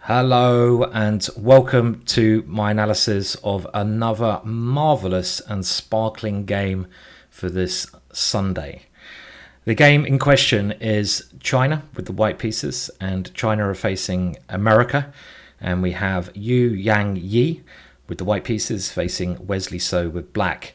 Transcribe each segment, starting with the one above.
Hello and welcome to my analysis of another marvellous and sparkling game for this Sunday. The game in question is China with the white pieces, and China are facing America, and we have Yangyi with the white pieces facing Wesley So with black.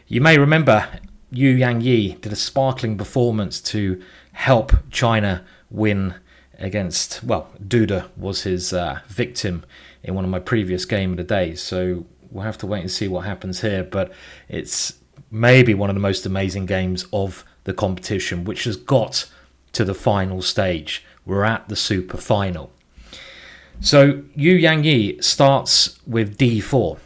You may remember Yangyi did a sparkling performance to help China win against, Duda was his victim in one of my previous game of the day. So we'll have to wait and see what happens here. But it's maybe one of the most amazing games of the competition, which has got to the final stage. We're at the super final. So Yangyi starts with d4.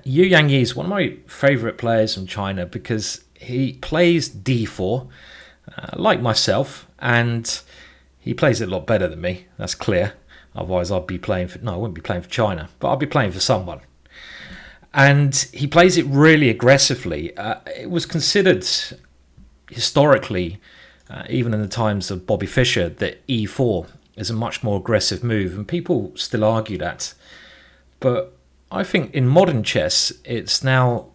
Yangyi is one of my favourite players from China because he plays d4, like myself, and he plays it a lot better than me, that's clear. Otherwise I'd be playing for... No, I wouldn't be playing for China, but I'd be playing for someone. And he plays it really aggressively. It was considered historically, even in the times of Bobby Fischer, that e4 is a much more aggressive move. And people still argue that. But I think in modern chess, it's now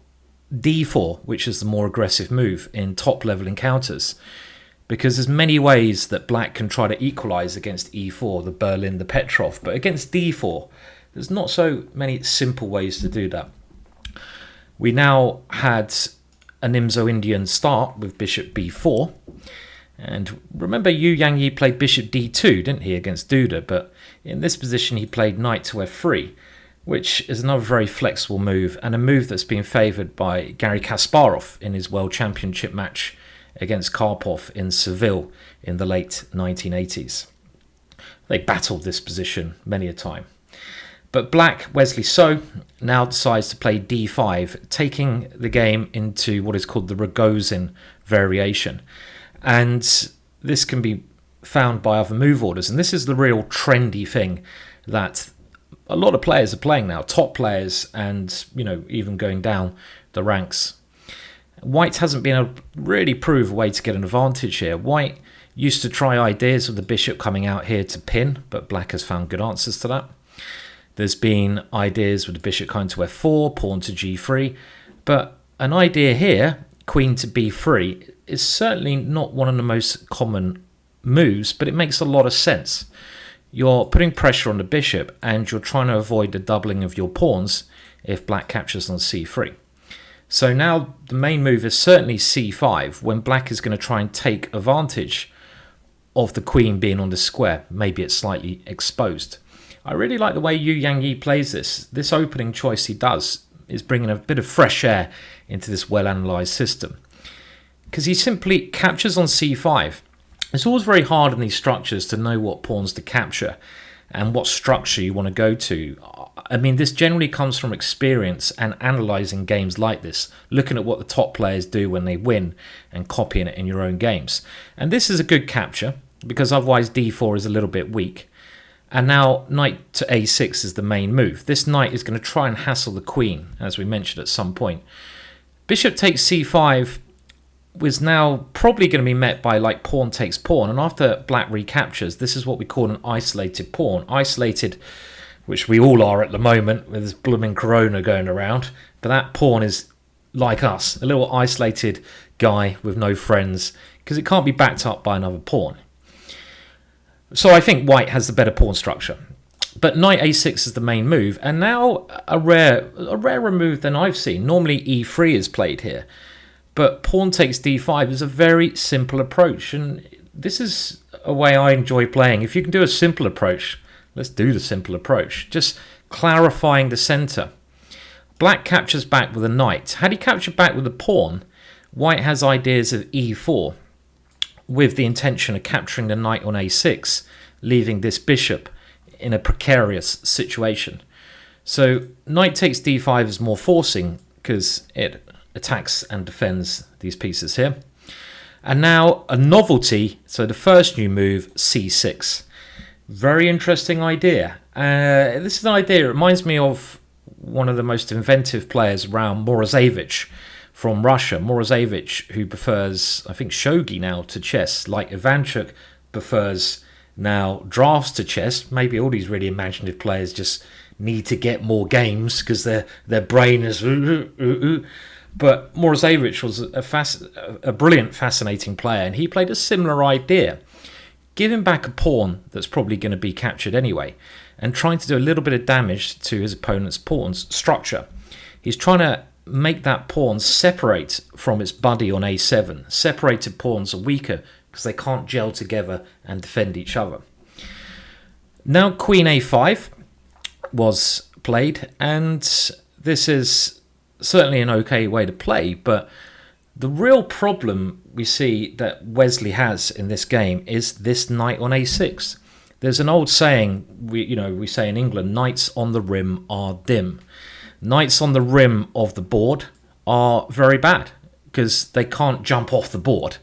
d4, which is the more aggressive move in top-level encounters. Because there's many ways that black can try to equalise against e4, the Berlin, the Petrov. But against d4, there's not so many simple ways to do that. We now had an Imso-Indian start with bishop b4. And remember, Yangyi played bishop d2, didn't he, against Duda? But in this position, he played knight to f3, which is another very flexible move, and a move that's been favoured by Garry Kasparov in his World Championship match against Karpov in Seville in the late 1980s. They battled this position many a time. But black, Wesley So, now decides to play d5, taking the game into what is called the Rogozin variation. And this can be found by other move orders. And this is the real trendy thing that a lot of players are playing now, top players and, even going down the ranks. White hasn't been able to really prove a way to get an advantage here. White used to try ideas of the bishop coming out here to pin, but black has found good answers to that. There's been ideas with the bishop coming to f4, pawn to g3, but an idea here, queen to b3, is certainly not one of the most common moves, but it makes a lot of sense. You're putting pressure on the bishop and you're trying to avoid the doubling of your pawns if black captures on c3. So now the main move is certainly c5, when black is going to try and take advantage of the queen being on the square. Maybe it's slightly exposed. I really like the way Yangyi plays this. This opening choice he does is bringing a bit of fresh air into this well-analysed system. Because he simply captures on c5. It's always very hard in these structures to know what pawns to capture and what structure you want to go to. I mean, this generally comes from experience and analysing games like this, looking at what the top players do when they win and copying it in your own games. And this is a good capture, because otherwise d4 is a little bit weak. And now knight to a6 is the main move. This knight is going to try and hassle the queen, as we mentioned at some point. Bishop takes c5 was now probably going to be met by like pawn takes pawn, and after black recaptures, this is what we call an isolated pawn. Isolated, which we all are at the moment with this blooming corona going around, but that pawn is like us, a little isolated guy with no friends, because it can't be backed up by another pawn. So I think white has the better pawn structure. But knight a6 is the main move, and now a rarer move than I've seen. Normally e3 is played here. But pawn takes d5 is a very simple approach, and this is a way I enjoy playing. If you can do a simple approach, let's do the simple approach. Just clarifying the centre. Black captures back with a knight. Had he captured back with a pawn, white has ideas of e4 with the intention of capturing the knight on a6, leaving this bishop in a precarious situation. So knight takes d5 is more forcing because it attacks and defends these pieces here. And now a novelty, so the first new move, c6. Very interesting idea. This is an idea, it reminds me of one of the most inventive players around, Morozevich from Russia. Morozevich, who prefers, I think, shogi now to chess, like Ivanchuk prefers Now, drafts to chess, maybe all these really imaginative players just need to get more games because their brain is... But Morozevich was a brilliant, fascinating player, and he played a similar idea. Giving back a pawn that's probably going to be captured anyway, and trying to do a little bit of damage to his opponent's pawn's structure. He's trying to make that pawn separate from its buddy on a7. Separated pawns are weaker because they can't gel together and defend each other. Now Queen a5 was played, and this is certainly an okay way to play, but the real problem we see that Wesley has in this game is this knight on a6. There's an old saying, we say in England, knights on the rim are dim. Knights on the rim of the board are very bad because they can't jump off the board,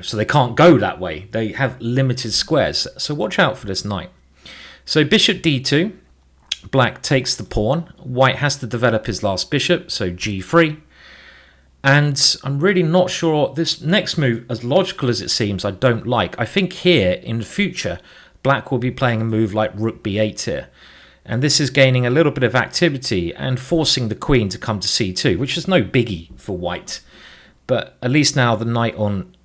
so they can't go that way. They have limited squares, so watch out for this knight. So bishop d2, black takes the pawn. White has to develop his last bishop, so g3. And I'm really not sure this next move, as logical as it seems, I don't like. I think here in the future, black will be playing a move like rook b8 here. And this is gaining a little bit of activity and forcing the queen to come to c2, which is no biggie for white. But at least now the knight on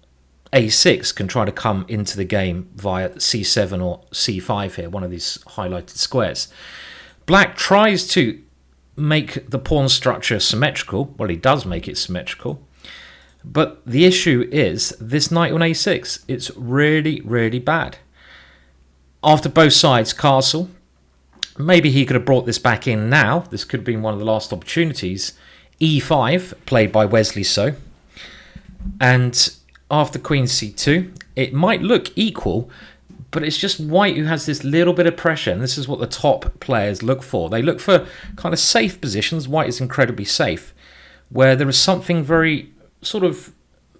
a6 can try to come into the game via c7 or c5 here, one of these highlighted squares. Black tries to make the pawn structure symmetrical. Well, he does make it symmetrical. But the issue is this knight on a6. It's really, really bad. After both sides castle, maybe he could have brought this back in now. This could have been one of the last opportunities. e5, played by Wesley So. And after queen c2, it might look equal, but it's just white who has this little bit of pressure, and this is what the top players look for. They look for kind of safe positions. White is incredibly safe, where there is something very sort of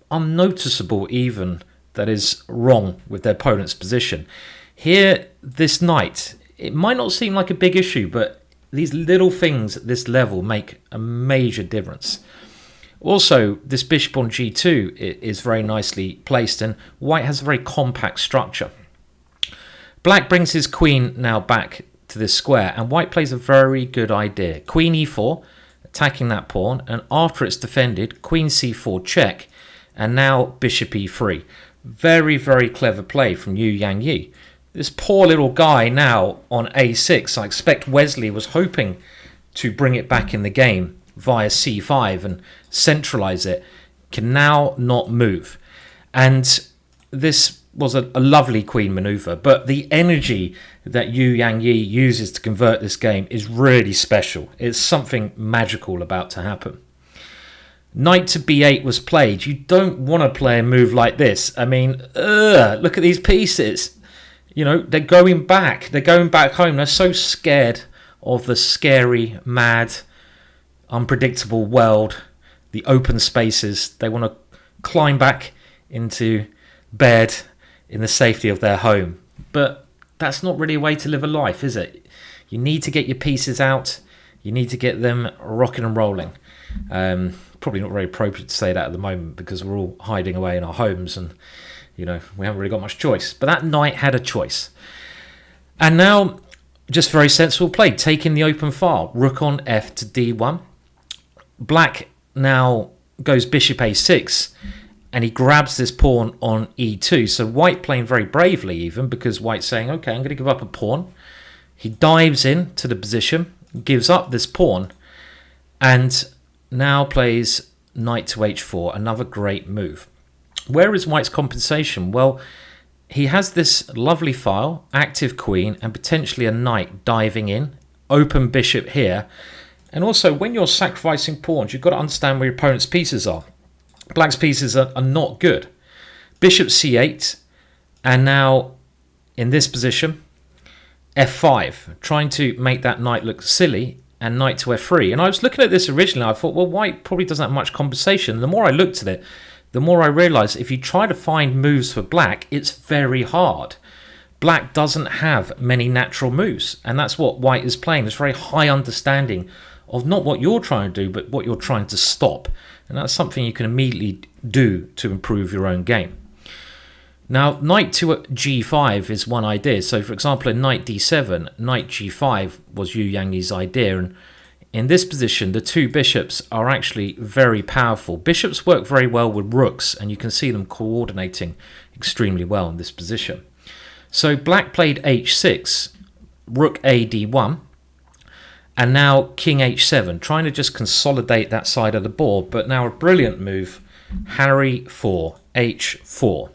unnoticeable even that is wrong with their opponent's position. Here, this knight, it might not seem like a big issue, but these little things at this level make a major difference. Also, this bishop on g2 is very nicely placed, and white has a very compact structure. Black brings his queen now back to this square, and white plays a very good idea. Queen e4, attacking that pawn, and after it's defended, queen c4 check, and now bishop e3. Very, very clever play from Yangyi. This poor little guy now on a6, I expect Wesley was hoping to bring it back in the game via c5 and centralize it, can now not move. And this was a lovely queen maneuver, but the energy that Yangyi uses to convert this game is really special. It's something magical about to happen. Knight to b8 was played. You don't want to play a move like this. I mean, look at these pieces. They're going back. They're going back home. They're so scared of the scary, mad, unpredictable world, the open spaces. They want to climb back into bed in the safety of their home. But that's not really a way to live a life, is it? You need to get your pieces out. You need to get them rocking and rolling. Probably not very appropriate to say that at the moment because we're all hiding away in our homes and we haven't really got much choice. But that knight had a choice. And now, just very sensible play, taking the open file. Rook on f to d1. Black now goes bishop a6, and he grabs this pawn on e2. So white playing very bravely even, because white's saying, okay, I'm going to give up a pawn. He dives in to the position, gives up this pawn, and now plays knight to h4, another great move. Where is white's compensation? Well, he has this lovely file, active queen, and potentially a knight diving in, open bishop here. And also, when you're sacrificing pawns, you've got to understand where your opponent's pieces are. Black's pieces are not good. Bishop c8, and now in this position, f5, trying to make that knight look silly, and knight to f3. And I was looking at this originally, I thought, well, white probably doesn't have much compensation. And the more I looked at it, the more I realised if you try to find moves for black, it's very hard. Black doesn't have many natural moves, and that's what white is playing, this very high understanding of not what you're trying to do, but what you're trying to stop. And that's something you can immediately do to improve your own game. Now, knight to g5 is one idea. So, for example, in knight d7, knight g5 was Yangyi's idea. And in this position, the two bishops are actually very powerful. Bishops work very well with rooks, and you can see them coordinating extremely well in this position. So black played h6, rook a d1, and now king h7, trying to just consolidate that side of the board. But now a brilliant move, Harry 4, h4.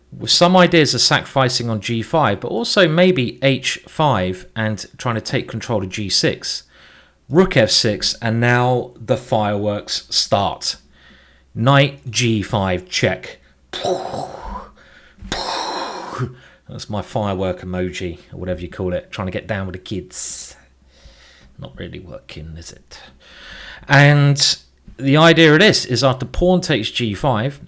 With some ideas of sacrificing on g5, but also maybe h5 and trying to take control of g6. Rook f6, and now the fireworks start. Knight g5 check. That's my firework emoji, or whatever you call it, trying to get down with the kids. Not really working, is it? And the idea of this is after pawn takes g5,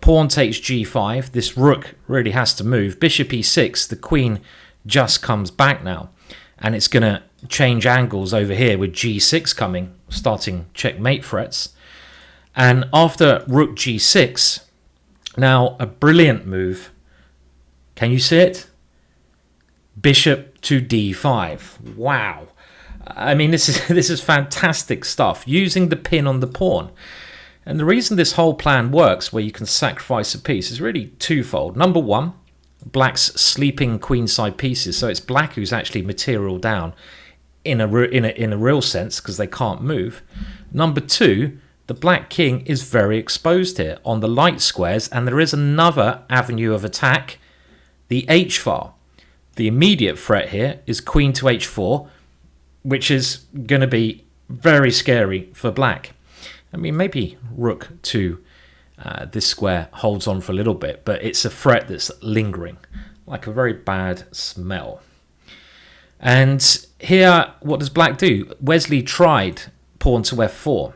pawn takes g5, this rook really has to move. Bishop e6, the queen just comes back now. And it's going to change angles over here with g6 coming, starting checkmate threats. And after rook g6, now a brilliant move. Can you see it? Bishop to d5. Wow. I mean, this is fantastic stuff, using the pin on the pawn. And the reason this whole plan works, where you can sacrifice a piece, is really twofold. Number one, black's sleeping queenside pieces, so it's black who's actually material down in a real sense because they can't move. Number two, the black king is very exposed here on the light squares, and there is another avenue of attack, the h-file. The immediate threat here is queen to h4, which is going to be very scary for black. I mean, maybe rook to this square holds on for a little bit, but it's a threat that's lingering, like a very bad smell. And here, what does black do? Wesley tried pawn to f4.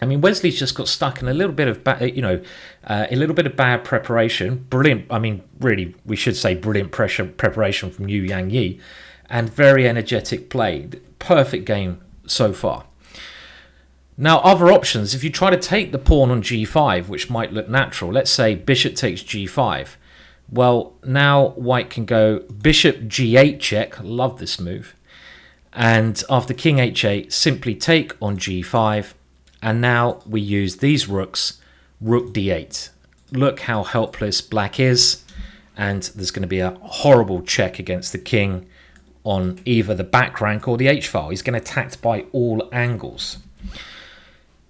I mean, Wesley's just got stuck in a little bit of, a little bit of bad preparation. Brilliant. I mean, really, we should say brilliant preparation from Yangyi, and very energetic play. Perfect game so far. Now, other options, if you try to take the pawn on g5, which might look natural, let's say bishop takes g5. Well, now white can go bishop g8 check. Love this move. And after king h8, simply take on g5. And now we use these rooks, rook d8. Look how helpless black is. And there's going to be a horrible check against the king on either the back rank or the h-file. He's getting attacked by all angles.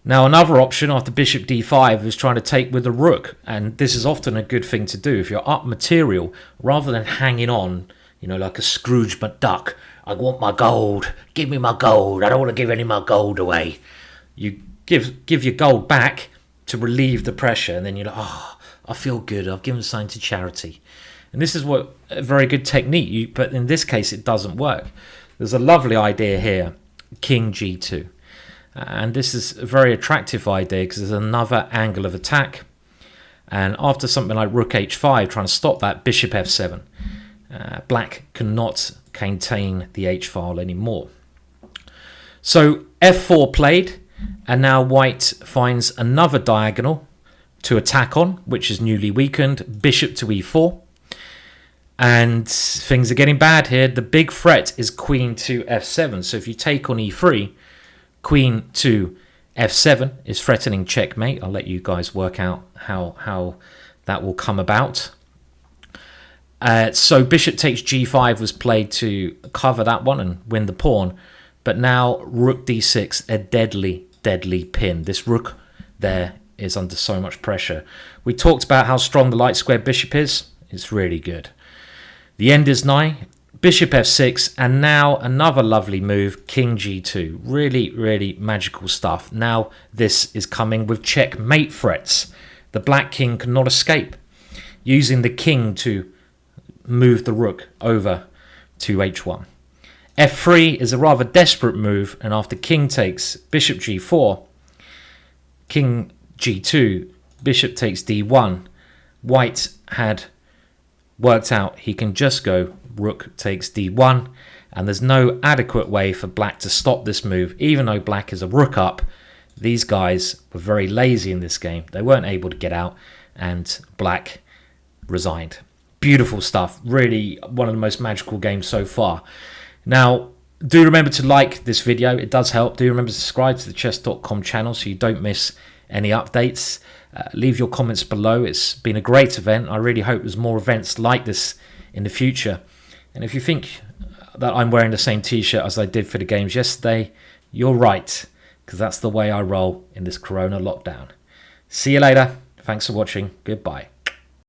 Now, another option after bishop d5 is trying to take with the rook. And this is often a good thing to do. If you're up material, rather than hanging on, like a Scrooge McDuck, I want my gold, give me my gold, I don't want to give any of my gold away. You give your gold back to relieve the pressure, and then you're like, I feel good, I've given something to charity. And this is a very good technique, but in this case it doesn't work. There's a lovely idea here, king g2. And this is a very attractive idea because there's another angle of attack. And after something like rook h5, trying to stop that, bishop f7. Black cannot contain the h-file anymore. So f4 played, and now white finds another diagonal to attack on, which is newly weakened, bishop to e4. And things are getting bad here. The big threat is queen to f7. So if you take on e3, queen to f7 is threatening checkmate. I'll let you guys work out how that will come about. So bishop takes g5 was played to cover that one and win the pawn. But now rook d6, a deadly pin. This rook there is under so much pressure. We talked about how strong the light square bishop is. It's really good. The end is nigh. Bishop f6, and now another lovely move, king g2. Really magical stuff. Now this is coming with checkmate threats. The black king cannot escape, using the king to move the rook over to h1. f3 is a rather desperate move, and after king takes bishop g4, king g2, bishop takes d1, white had worked out he can just go rook takes d1, and there's no adequate way for black to stop this move. Even though black is a rook up, these guys were very lazy in this game. They weren't able to get out, and black resigned. Beautiful stuff. Really one of the most magical games so far. Now, do remember to like this video. It does help. Do remember to subscribe to the Chess.com channel so you don't miss any updates. Leave your comments below. It's been a great event. I really hope there's more events like this in the future. And if you think that I'm wearing the same t-shirt as I did for the games yesterday, you're right, because that's the way I roll in this corona lockdown. See you later. Thanks for watching. Goodbye.